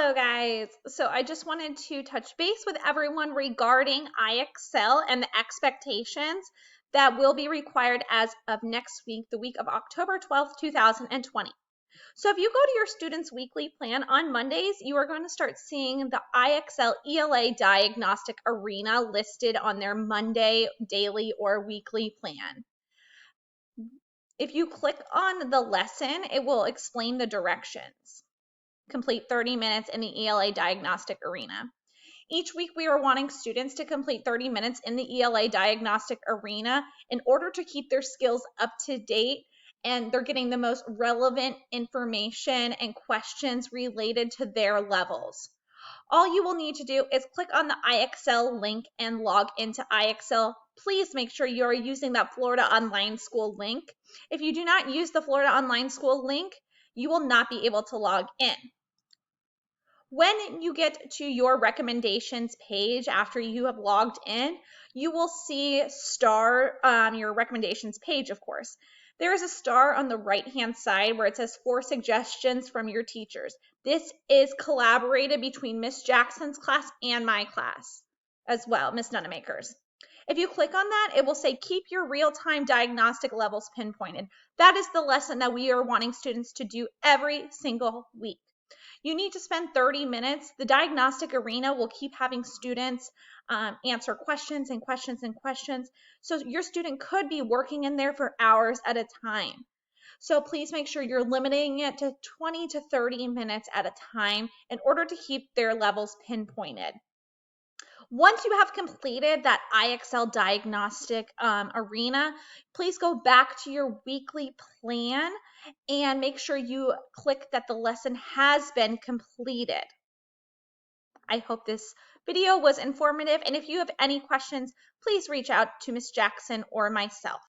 Hello guys. So I just wanted to touch base with everyone regarding IXL and the expectations that will be required as of next week, the week of October 12th, 2020. So if you go to your students' weekly plan on Mondays, you are going to start seeing the IXL ELA diagnostic arena listed on their Monday daily or weekly plan. If you click on the lesson, it will explain the directions. Complete 30 minutes in the ELA diagnostic arena. Each week we are wanting students to complete 30 minutes in the ELA diagnostic arena in order to keep their skills up to date and they're getting the most relevant information and questions related to their levels. All you will need to do is click on the IXL link and log into IXL. Please make sure you are using that Florida Online School link. If you do not use the Florida Online School link, you will not be able to log in. When you get to your recommendations page after you have logged in, you will see your recommendations page, of course. There is a star on the right-hand side where it says 4 suggestions from your teachers. This is collaborated between Miss Jackson's class and my class as well, Miss Nunemaker's. If you click on that, it will say keep your real-time diagnostic levels pinpointed. That is the lesson that we are wanting students to do every single week. You need to spend 30 minutes. The diagnostic arena will keep having students answer questions and questions and questions. So your student could be working in there for hours at a time. So please make sure you're limiting it to 20 to 30 minutes at a time in order to keep their levels pinpointed. Once you have completed that IXL diagnostic arena, please go back to your weekly plan and make sure you click that the lesson has been completed. I hope this video was informative, and if you have any questions, please reach out to Ms. Jackson or myself.